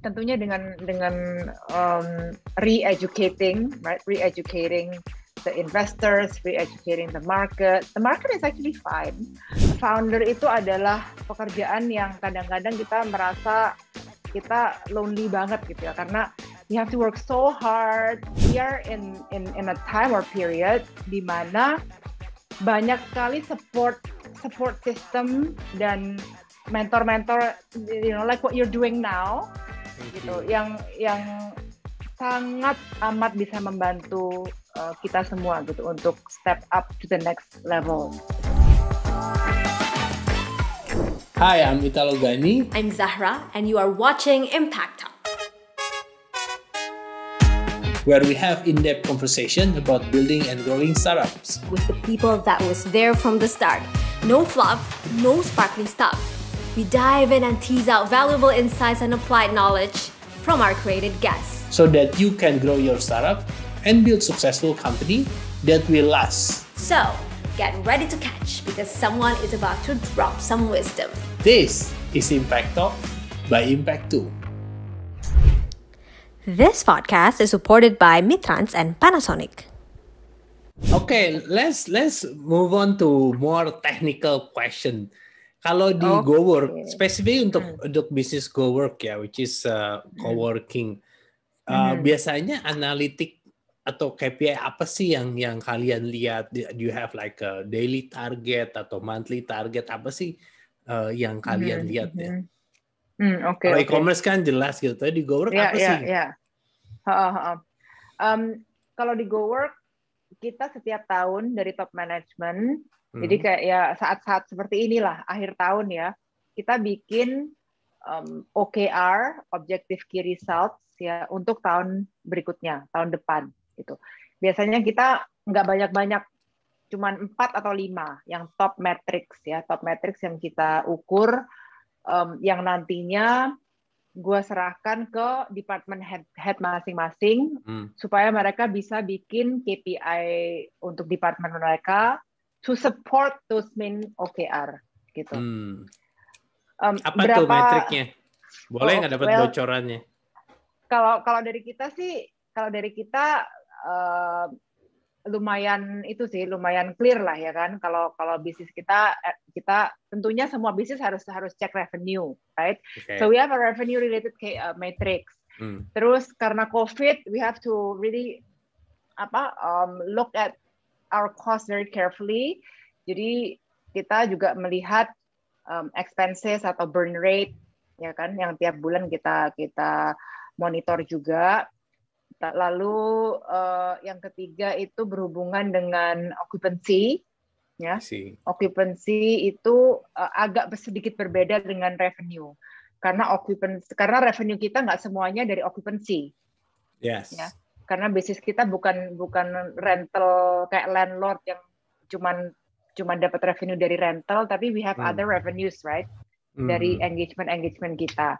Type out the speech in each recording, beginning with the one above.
tentunya dengan re-educating, right? Re-educating the investors, re-educating the market. The market is actually fine. Founder itu adalah pekerjaan yang kadang-kadang kita merasa kita lonely banget gitu ya, karena we have to work so hard. We are in a time or period di mana banyak sekali support system dan mentor-mentor, like what you're doing now, gitu, yang sangat amat bisa membantu kita semua gitu untuk step up to the next level. Hi, I'm Italo Gani. I'm Zahra, and you are watching Impact Talk, where we have in-depth conversation about building and growing startups with the people that was there from the start. No fluff, no sparkling stuff. We dive in and tease out valuable insights and applied knowledge from our created guests, so that you can grow your startup and build successful company that will last. So, get ready to catch because someone is about to drop some wisdom. This is Impact Talk by Impact2. This podcast is supported by Mitrans and Panasonic. Okay, let's move on to more technical question. Kalau di GoWork, spesifik untuk bisnis GoWork ya, which is coworking, biasanya analitik atau KPI apa sih yang kalian lihat? Do you have like a daily target atau monthly target, apa sih yang kalian lihat ya? Kalau e-commerce kan jelas gitu, tapi di GoWork apa sih? Kalau di GoWork kita setiap tahun dari top management, jadi kayak ya saat-saat seperti inilah akhir tahun ya, kita bikin OKR, Objective Key Results ya, untuk tahun berikutnya, tahun depan gitu. Biasanya kita nggak banyak-banyak, cuman 4 atau 5 yang top metrics ya, top metrics yang kita ukur, yang nantinya gue serahkan ke department head masing-masing supaya mereka bisa bikin KPI untuk department mereka to support those main OKR gitu. Apa tuh metriknya? Boleh nggak dapat bocorannya? Kalau dari kita sih, lumayan clear lah ya kan. Kalau bisnis kita tentunya semua bisnis harus cek revenue, right? Okay. So we have a revenue related matrix. Terus karena COVID, we have to really look at our cost very carefully. Jadi kita juga melihat expenses atau burn rate ya kan, yang tiap bulan kita monitor juga. Lalu yang ketiga itu berhubungan dengan occupancy, ya. Occupancy itu agak sedikit berbeda dengan revenue, karena revenue kita nggak semuanya dari occupancy. Yes. Ya. Karena bisnis kita bukan rental kayak landlord yang cuman dapat revenue dari rental, tapi we have other revenues, right? Dari engagement kita.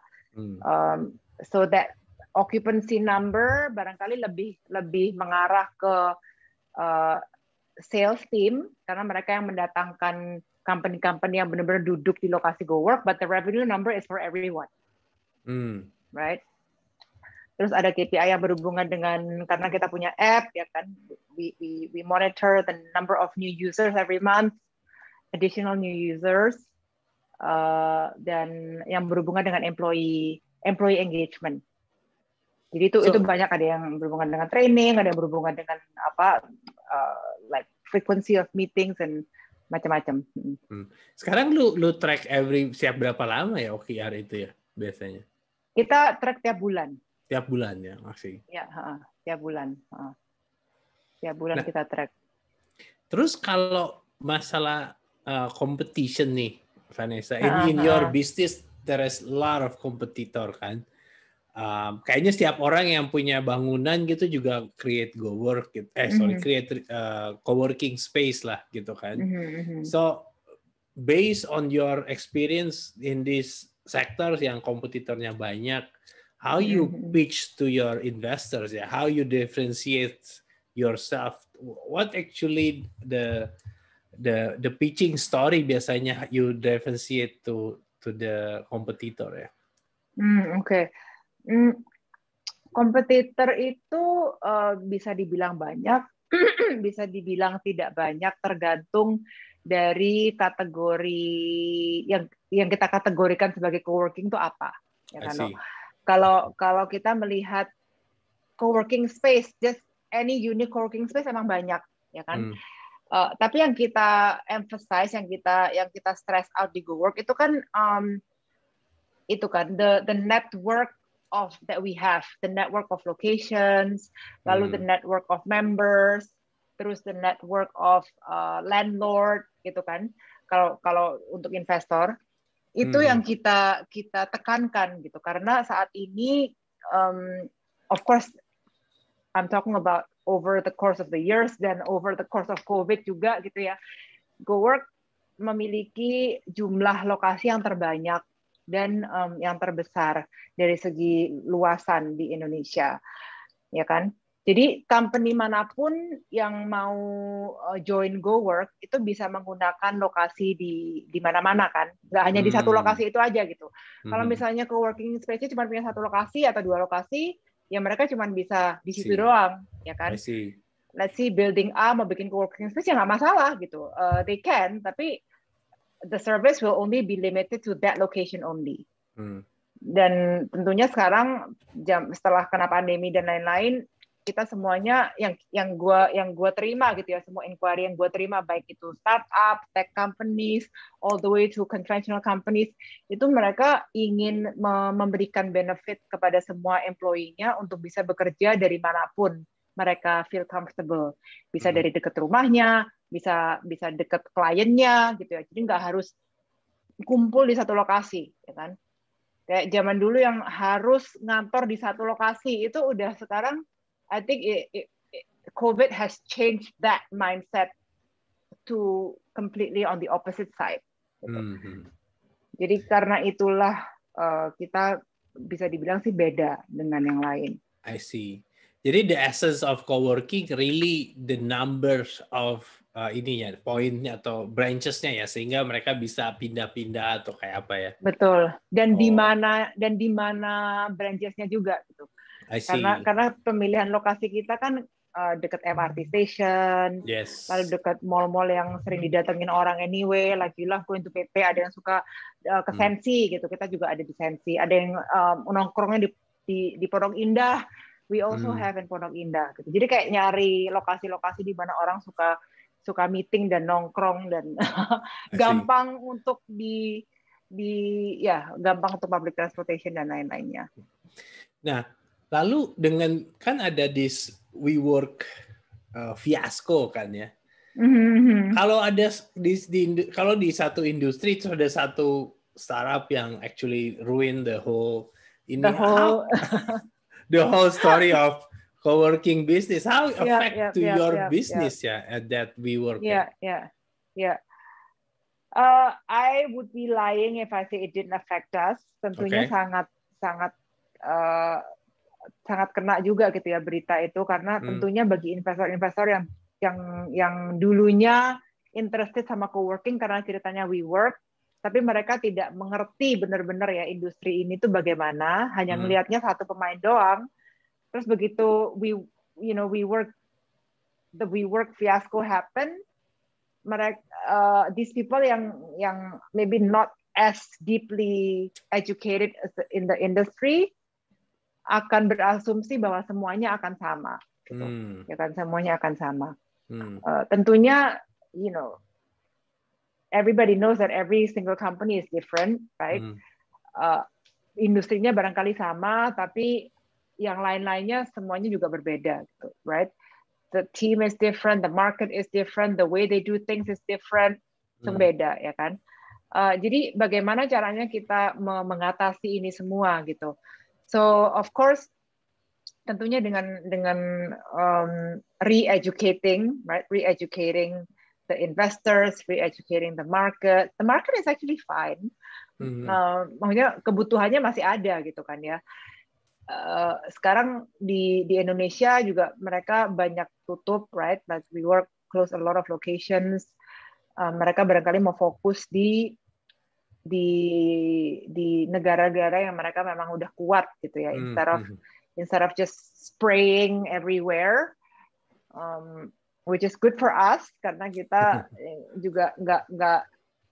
So that occupancy number barangkali lebih mengarah ke sales team, karena mereka yang mendatangkan company yang benar-benar duduk di lokasi GoWork, but the revenue number is for everyone, right? Terus ada KPI yang berhubungan dengan, karena kita punya app ya kan, we monitor the number of new users every month, additional new users, dan yang berhubungan dengan employee engagement. Jadi itu banyak, ada yang berhubungan dengan training, ada yang berhubungan dengan like frequency of meetings dan macam-macam. Sekarang lu track siap berapa lama ya OKR itu ya biasanya? Kita track tiap bulan. Tiap bulan ya masih. Ya, tiap bulan. Tiap bulan kita track. Terus kalau masalah competition nih, Vanessa, in your business there is a lot of competitor kan? Kayaknya setiap orang yang punya bangunan gitu juga create GoWork gitu. Create coworking space lah gitu kan. So based on your experience in these sectors yang kompetitornya banyak, how you pitch to your investors ya? How you differentiate yourself? What actually the pitching story biasanya you differentiate to the competitor ya? Okay. Kompetitor itu bisa dibilang banyak, bisa dibilang tidak banyak, tergantung dari kategori yang kita kategorikan sebagai coworking itu apa. Ya kan? Kalau kita melihat coworking space, just any unique coworking space emang banyak, ya kan? Tapi yang kita emphasize, yang kita stress out di GoWork itu kan the network that we have, the network of locations, lalu the network of members, terus the network of landlord, gitu kan. Kalau untuk investor itu yang kita tekankan gitu, karena saat ini of course I'm talking about over the course of the years dan over the course of COVID juga gitu ya. GoWork memiliki jumlah lokasi yang terbanyak dan yang terbesar dari segi luasan di Indonesia, ya kan? Jadi company manapun yang mau join GoWork itu bisa menggunakan lokasi di mana-mana kan, nggak hanya di satu lokasi itu aja gitu. Kalau misalnya coworking space cuma punya satu lokasi atau dua lokasi, ya mereka cuma bisa di situ doang, ya kan? Let's see building A mau bikin coworking space ya nggak masalah gitu, they can, tapi the service will only be limited to that location only. Dan tentunya sekarang setelah kena pandemi dan lain-lain, kita semuanya yang gue terima gitu ya, semua inquiry yang gue terima, baik itu startup, tech companies, all the way to conventional companies, itu mereka ingin memberikan benefit kepada semua employee-nya untuk bisa bekerja dari manapun mereka feel comfortable, bisa dari dekat rumahnya, bisa dekat kliennya gitu ya, jadi nggak harus kumpul di satu lokasi, ya kan? Kayak zaman dulu yang harus ngantor di satu lokasi, itu udah sekarang I think COVID has changed that mindset to completely on the opposite side. Gitu. Jadi karena itulah kita bisa dibilang sih beda dengan yang lain. I see. Jadi the essence of coworking really the numbers of ininya, poinnya atau branchesnya ya, sehingga mereka bisa pindah-pindah atau kayak apa ya? Betul. Dan di mana branchesnya juga gitu. Karena pemilihan lokasi kita kan dekat MRT station, lalu dekat mall-mall yang sering didatengin orang anyway, like you love going to PP, ada yang suka ke Sensi gitu, kita juga ada di Sensi, ada yang nongkrongnya di Pondok Indah, we also have in Pondok Indah gitu. Jadi kayak nyari lokasi-lokasi di mana orang suka meeting dan nongkrong dan gampang untuk gampang untuk public transportation dan lain-lainnya. Nah, lalu dengan kan ada WeWork fiasco kan ya. Kalau ada kalau di satu industri itu ada satu startup yang actually ruin the whole the whole story of co-working business. How affect your business at that WeWork? I would be lying if I say it didn't affect us. Tentunya sangat kena juga gitu ya berita itu, karena tentunya bagi investor-investor yang dulunya interested sama coworking karena ceritanya WeWork, tapi mereka tidak mengerti benar-benar ya industri ini tuh bagaimana, hanya melihatnya satu pemain doang. Terus begitu the WeWork fiasco happen, mereka these people yang maybe not as deeply educated in the industry akan berasumsi bahwa semuanya akan sama, gitu. Ya kan, semuanya akan sama. Tentunya, everybody knows that every single company is different, right? Industrinya barangkali sama, tapi yang lain-lainnya semuanya juga berbeda, gitu, right? The team is different, the market is different, the way they do things is different, beda, ya kan? Jadi bagaimana caranya kita mengatasi ini semua, gitu? So of course, tentunya dengan re-educating, right? Re-educating the investors, re-educating the market. The market is actually fine. Maksudnya kebutuhannya masih ada gitu kan ya. Sekarang di Indonesia juga mereka banyak tutup, right? Like WeWork close a lot of locations. Mereka barangkali mau fokus di di negara-negara yang mereka memang udah kuat gitu ya, instead of just spraying everywhere, which is good for us karena kita juga nggak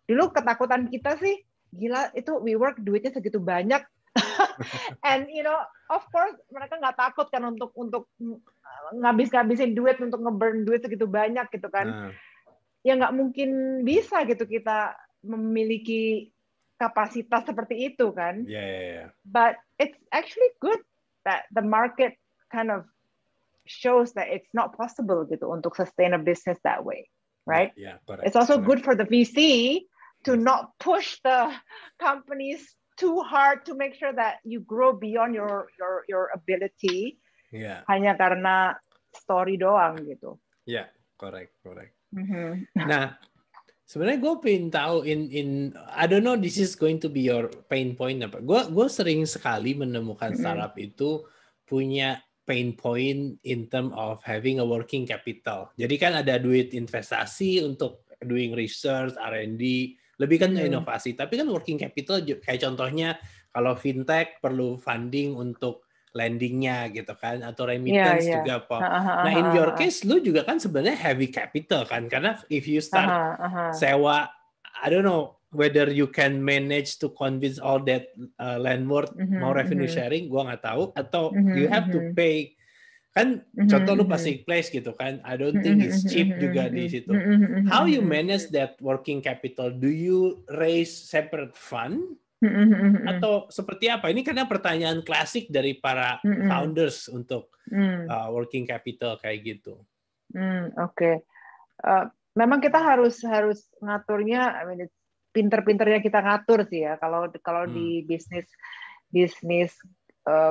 dulu ketakutan kita sih gila itu WeWork duitnya segitu banyak. And of course mereka nggak takut kan untuk ngabis-ngabisin duit untuk nge-burn duit segitu banyak gitu kan. Ya nggak mungkin bisa gitu kita memiliki kapasitas seperti itu kan. But it's actually good that the market kind of shows that it's not possible gitu untuk sustain a business that way, right? Correct. It's also good for the VC to not push the companies too hard to make sure that you grow beyond your ability. Hanya karena story doang gitu. Correct. Nah, sebenarnya gue pengen tahu in I don't know this is going to be your pain point apa. Gue sering sekali menemukan startup itu punya pain point in term of having a working capital. Jadi kan ada duit investasi untuk doing research, R&D, lebih kan inovasi. Tapi kan working capital kayak contohnya kalau fintech perlu funding untuk lendingnya gitu kan, atau remittance juga apa. Nah in your case lu juga kan sebenarnya heavy capital kan, karena if you start sewa, I don't know whether you can manage to convince all that landlord mau revenue sharing, gua nggak tahu, atau you have to pay kan. Contoh lu pasti place gitu kan, I don't think it's cheap juga di situ. How you manage that working capital? Do you raise separate fund? Atau seperti apa? Ini karena pertanyaan klasik dari para founders untuk working capital kayak gitu. Oke. Memang kita harus ngaturnya, I mean, pinter-pinternya kita ngatur sih ya. Kalau di bisnis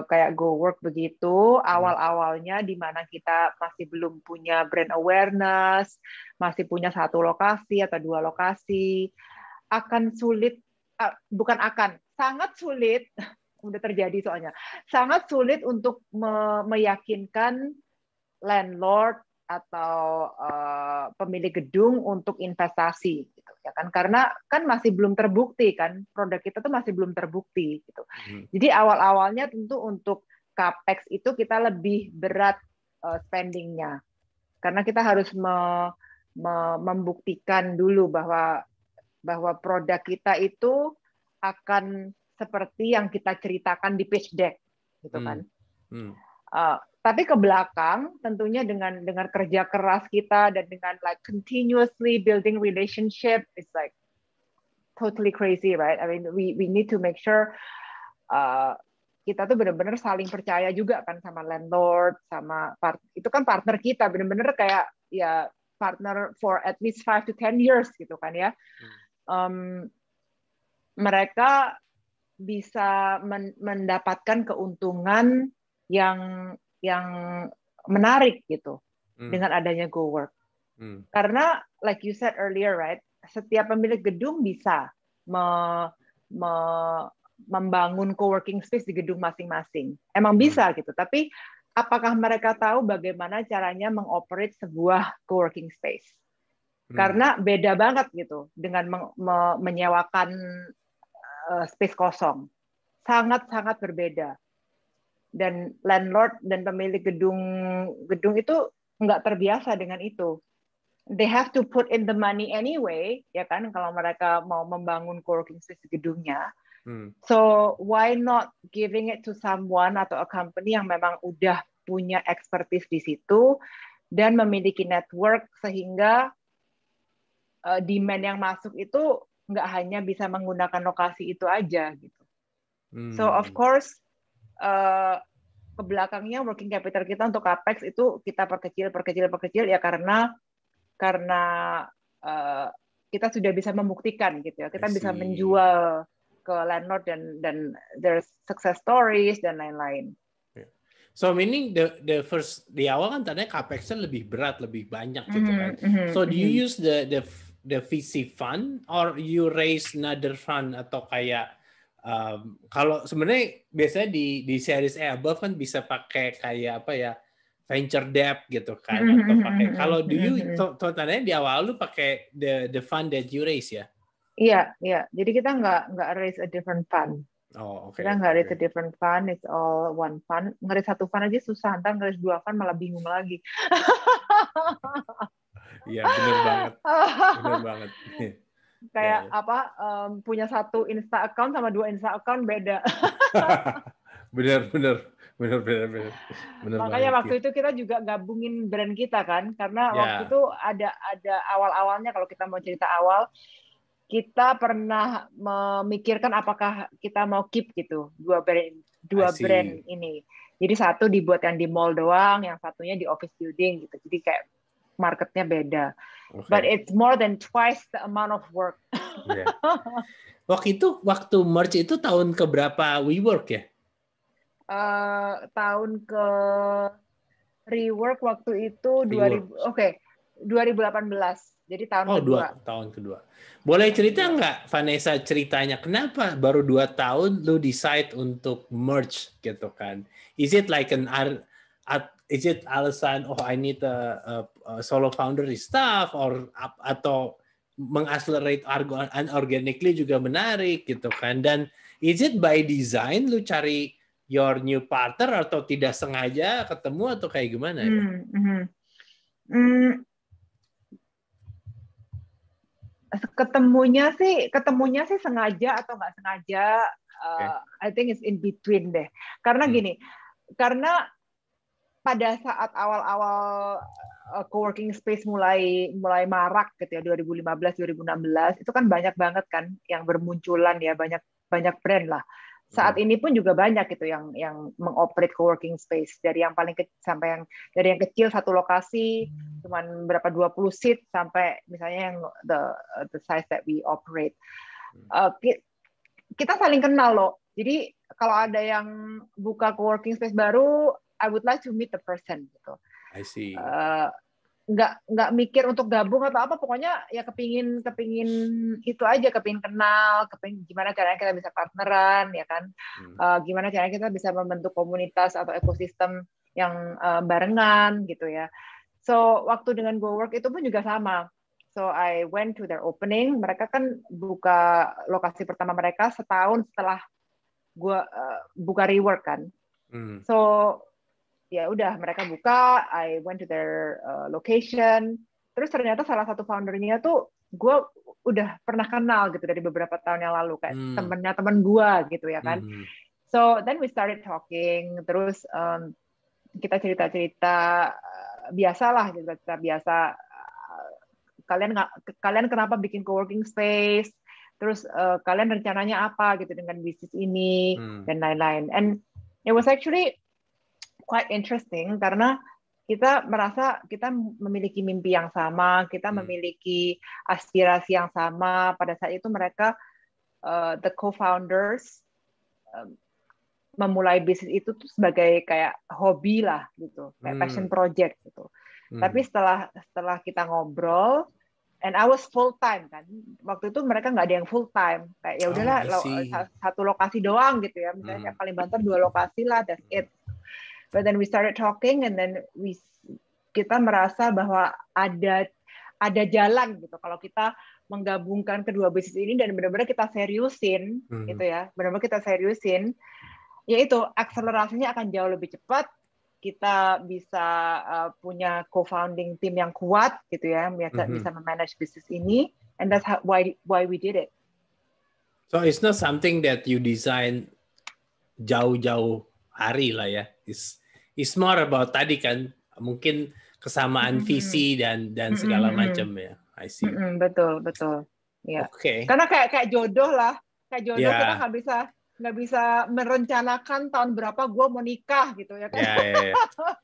kayak GoWork begitu, awal-awalnya di mana kita masih belum punya brand awareness, masih punya 1 lokasi atau 2 lokasi, sangat sulit, udah terjadi soalnya, sangat sulit untuk meyakinkan landlord atau pemilik gedung untuk investasi gitu ya kan, karena kan masih belum terbukti kan, produk kita tuh masih belum terbukti gitu. Jadi awal-awalnya tentu untuk capex itu kita lebih berat spendingnya, karena kita harus membuktikan dulu bahwa produk kita itu akan seperti yang kita ceritakan di pitch deck, gitu kan. Tapi ke belakang, tentunya dengan kerja keras kita dan dengan like continuously building relationship, it's like totally crazy, right? I mean, we need to make sure kita tuh benar-benar saling percaya juga kan sama landlord, sama itu kan partner kita, benar-benar kayak ya partner for at least 5 to 10 years gitu kan ya. Mereka bisa mendapatkan keuntungan yang menarik gitu dengan adanya GoWork. Karena like you said earlier, right, setiap pemilik gedung bisa membangun co-working space di gedung masing-masing. Emang bisa gitu, tapi apakah mereka tahu bagaimana caranya mengoperate sebuah co-working space? Karena beda banget gitu dengan menyewakan space kosong. Sangat-sangat berbeda. Dan landlord dan pemilik gedung itu nggak terbiasa dengan itu. They have to put in the money anyway, ya kan, kalau mereka mau membangun co-working space di gedungnya. So why not giving it to someone atau a company yang memang udah punya expertise di situ dan memiliki network sehingga demand yang masuk itu nggak hanya bisa menggunakan lokasi itu aja gitu. So of course ke belakangnya working capital kita untuk capex itu kita perkecil ya karena kita sudah bisa membuktikan gitu ya, kita bisa menjual ke landlord dan there's success stories dan lain-lain. So meaning the first di awal kan tadinya capex-nya lebih berat, lebih banyak gitu kan. So do you use the VC fund or you raise another fund atau kayak kalau sebenarnya biasanya di series A above kan bisa pakai kayak apa ya, venture debt gitu kan, atau pakai kalau do you tadinya di awal lu pakai the fund that you raise ya? Iya, iya. Jadi kita nggak raise a different fund. Oh, oke. Kita nggak raise a different fund, it's all one fund. Ngeris satu fund aja susah, ntar ngeris 2 fund malah bingung lagi. Iya, benar banget. Benar banget. Kayak apa? Punya satu Insta account sama 2 Insta account beda. Benar. Makanya banget, waktu itu kita juga gabungin brand kita kan, karena waktu itu ada awal-awalnya, kalau kita mau cerita awal, kita pernah memikirkan apakah kita mau keep gitu dua brand ini. Jadi satu dibuat yang di mall doang, yang satunya di office building gitu. Jadi kayak marketnya beda. Okay. But it's more than twice the amount of work. Yeah. Waktu merge itu tahun keberapa WeWork ya? Tahun ke rework waktu itu 2018. Jadi tahun kedua. Tahun kedua. Boleh cerita nggak, Vanessa, ceritanya kenapa baru 2 tahun lu decide untuk merge gitu kan? Is it like is it alasan I need a solo founder stuff atau mengaccelerate organically juga menarik gitu kan? Dan is it by design lu cari your new partner atau tidak sengaja ketemu atau kayak gimana ya? Ketemunya sih sengaja atau nggak sengaja. I think it's in between deh. Karena gini, karena pada saat awal-awal coworking space mulai marak gitu ya, 2015 2016 itu kan banyak banget kan yang bermunculan ya, banyak brand lah. Saat ini pun juga banyak gitu yang mengoperate coworking space, dari yang paling kecil sampai dari yang kecil satu lokasi cuman berapa 20 seat sampai misalnya yang the size that we operate. Kita saling kenal loh. Jadi kalau ada yang buka coworking space baru, I would like to meet the person gitu. I see. Nggak mikir untuk gabung atau apa, pokoknya ya kepingin itu aja, kepingin kenal, kepingin gimana caranya kita bisa partneran ya kan, gimana caranya kita bisa membentuk komunitas atau ekosistem yang barengan gitu ya. So waktu dengan GoWork itu pun juga sama. So I went to their opening. Mereka kan buka lokasi pertama mereka setahun setelah gua buka Rework kan. So ya udah, mereka buka, I went to their location, terus ternyata salah satu foundernya tuh gue udah pernah kenal gitu dari beberapa tahun yang lalu, kayak temennya temen gue gitu ya kan. So then we started talking, terus kita cerita-cerita biasalah, cerita biasa, kalian kenapa bikin coworking space, terus kalian rencananya apa gitu dengan bisnis ini dan lain-lain. And it was actually quite interesting karena kita merasa kita memiliki mimpi yang sama, kita memiliki aspirasi yang sama. Pada saat itu mereka the co-founders memulai bisnis itu tuh sebagai kayak hobi lah gitu, kayak passion project gitu. Tapi setelah kita ngobrol, and I was full time kan, waktu itu mereka nggak ada yang full time, kayak ya udahlah satu lokasi doang gitu ya, misalnya paling banter 2 lokasi lah, that's it. But then we started talking, and then kita merasa bahwa ada jalan gitu kalau kita menggabungkan kedua bisnis ini dan benar-benar kita seriusin gitu ya, benar-benar kita seriusin, yaitu akselerasinya akan jauh lebih cepat. Kita bisa punya co-founding tim yang kuat gitu ya, bisa memanage bisnis ini, and that's why we did it. So it's not something that you design jauh-jauh hari lah ya. It's more about tadi kan, mungkin kesamaan visi dan segala macam ya. I see. Betul. Ya. Okay. Karena kayak jodoh lah, kita nggak bisa merencanakan tahun berapa gue mau nikah gitu ya kan. Ya.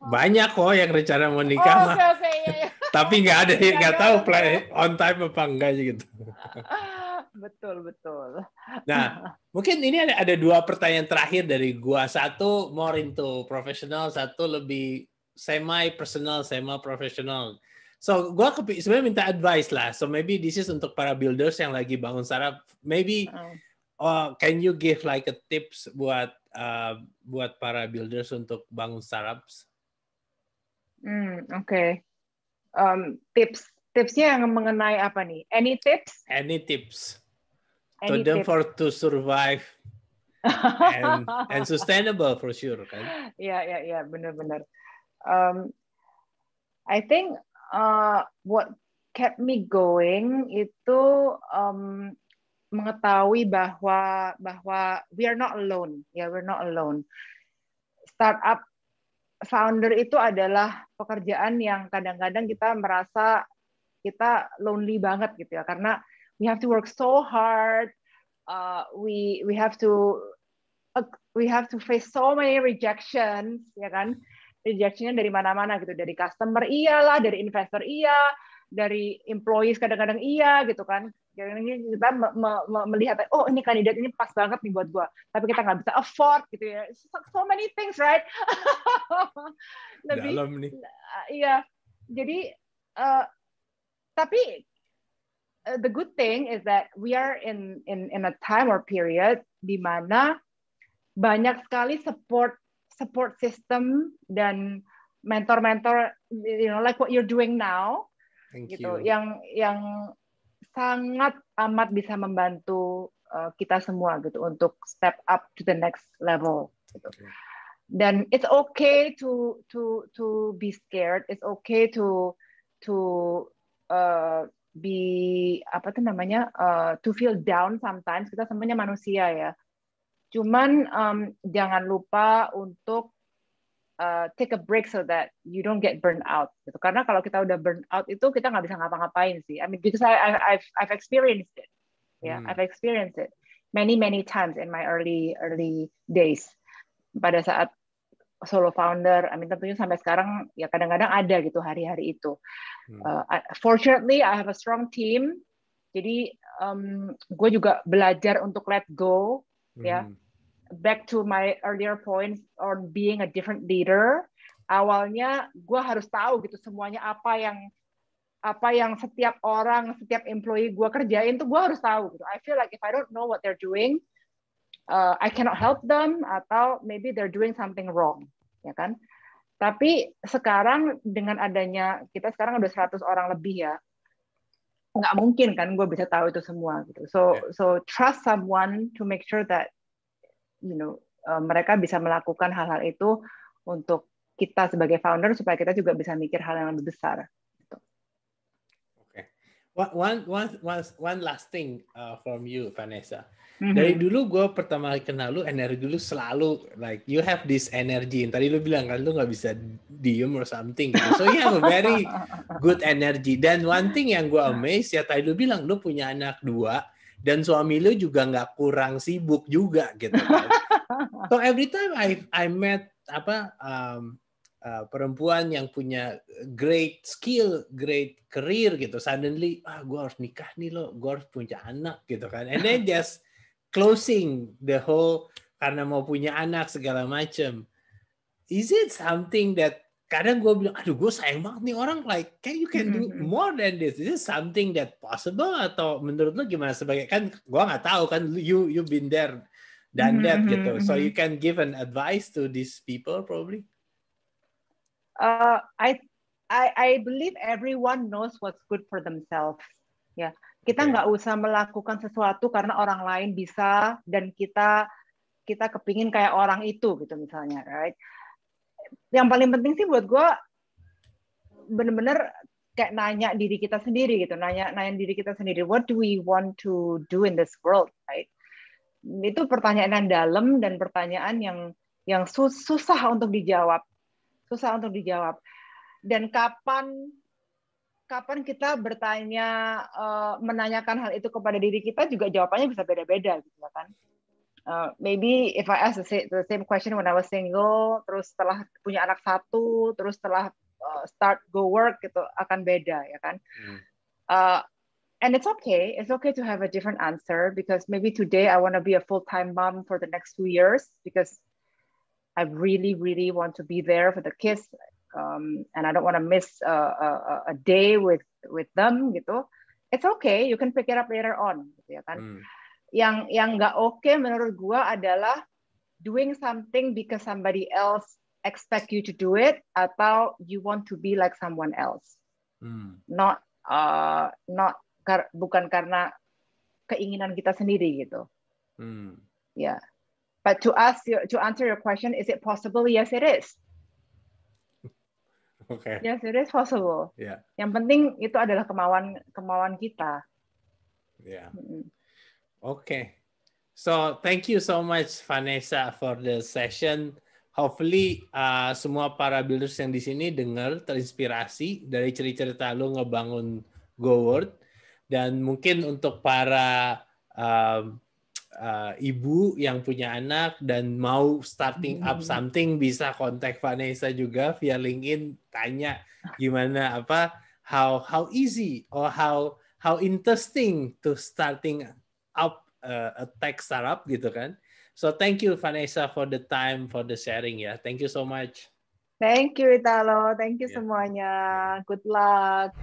Banyak kok yang rencana mau nikah mah. Okay. Tapi nggak tahu play on time apa enggak gitu. Betul. Nah, mungkin ini ada 2 pertanyaan terakhir dari gua. Satu more into professional, satu lebih semi personal, semi professional. So, gua sebenarnya minta advice lah. So maybe this is untuk para builders yang lagi bangun startup. Maybe can you give like a tips buat para builders untuk bangun startups? Okay. Tipsnya yang mengenai apa nih? Any tips? Any tips. to them for to survive and sustainable for sure kan. Ya, benar-benar. I think what kept me going itu mengetahui bahwa we are not alone, we're not alone. Startup founder itu adalah pekerjaan yang kadang-kadang kita merasa kita lonely banget gitu ya, karena we have to work so hard, we have to face so many rejections, ya kan? Rejectionnya dari mana-mana gitu, dari customer iyalah, dari investor iya, dari employees kadang-kadang iya gitu kan. Kita melihat, oh ini kandidat ini pas banget nih buat gua, tapi kita nggak bisa afford gitu ya. So many things, right? Lebih, dalam nih. Iya, jadi tapi the good thing is that we are in a time or period di mana banyak sekali support system dan mentor-mentor, like what you're doing now. Thank gitu, you. yang sangat amat bisa membantu kita semua gitu untuk step up to the next level gitu. Dan it's okay to be scared, it's okay to be to feel down sometimes. Kita semuanya manusia ya. Cuman jangan lupa untuk take a break so that you don't get burned out gitu. Karena kalau kita udah burned out itu kita nggak bisa ngapa-ngapain sih. I mean, because I've experienced it. I've experienced it many times in my early days. Pada saat solo founder, I mean tentunya sampai sekarang ya kadang-kadang ada gitu hari-hari itu. Fortunately, I have a strong team. Jadi gue juga belajar untuk let go, ya. Back to my earlier points on being a different leader. Awalnya gue harus tahu gitu semuanya apa yang setiap orang, setiap employee gue kerjain tuh gue harus tahu gitu. I feel like if I don't know what they're doing, I cannot help them, atau maybe they're doing something wrong, ya kan? Tapi sekarang dengan adanya kita sekarang udah 100 orang lebih ya, nggak mungkin kan gue bisa tahu itu semua gitu. So trust someone to make sure that mereka bisa melakukan hal-hal itu untuk kita sebagai founder supaya kita juga bisa mikir hal yang lebih besar. Gitu. Okay. One last thing from you, Vanessa. Dari dulu gue pertama kali kenal lu, energi lu selalu like you have this energy. Tadi lu bilang kan lu nggak bisa diem or something gitu. So you have a very good energy. Dan one thing yang gue amazed ya, tadi lu bilang lu punya anak 2. Dan suami lu juga nggak kurang sibuk juga gitu kan. So every time I met perempuan yang punya great skill, great career gitu, suddenly gue harus nikah nih lo, gue harus punya anak gitu kan. And then just closing the whole karena mau punya anak segala macam. Is it something that kadang gue bilang, aduh gue sayang banget nih orang, like you can do more than this. Is it something that possible, atau menurut lu gimana? Sebagai kan gue nggak tahu kan, you've been there, done that gitu. So you can give an advice to these people probably. I believe everyone knows what's good for themselves. Ya, kita nggak usah melakukan sesuatu karena orang lain bisa dan kita kepingin kayak orang itu gitu misalnya, right? Yang paling penting sih buat gue bener-bener kayak nanya diri kita sendiri gitu, nanya diri kita sendiri, what do we want to do in this world, right? Itu pertanyaan yang dalam dan pertanyaan yang susah untuk dijawab, dan kapan kita bertanya, menanyakan hal itu kepada diri kita juga jawabannya bisa beda-beda gitu kan. Maybe if I ask the same question when I was single, terus setelah punya anak 1, terus setelah start go work gitu akan beda ya kan. And it's okay to have a different answer, because maybe today I want to be a full-time mom for the next 2 years because I really want to be there for the kids, and I don't want to miss a day with them gitu. It's okay, you can pick it up later on gitu ya kan. Yang nggak oke menurut gue adalah doing something because somebody else expect you to do it, atau you want to be like someone else. Bukan karena keinginan kita sendiri gitu. Yeah. But to answer your question, is it possible? Yes, it is. Okay. Yes, it is possible. Yeah. Yang penting itu adalah kemauan kita. Yeah. Okay. So thank you so much Vanessa for the session. Hopefully semua para builders yang di sini dengar terinspirasi dari cerita-cerita lu ngebangun GoWorld, dan mungkin untuk para ibu yang punya anak dan mau starting up something bisa kontak Vanessa juga via LinkedIn, tanya gimana how easy or how interesting to starting up a tech startup gitu kan. So thank you Vanessa for the time, for the sharing ya. Thank you so much. Thank you Italo, thank you semuanya. Good luck.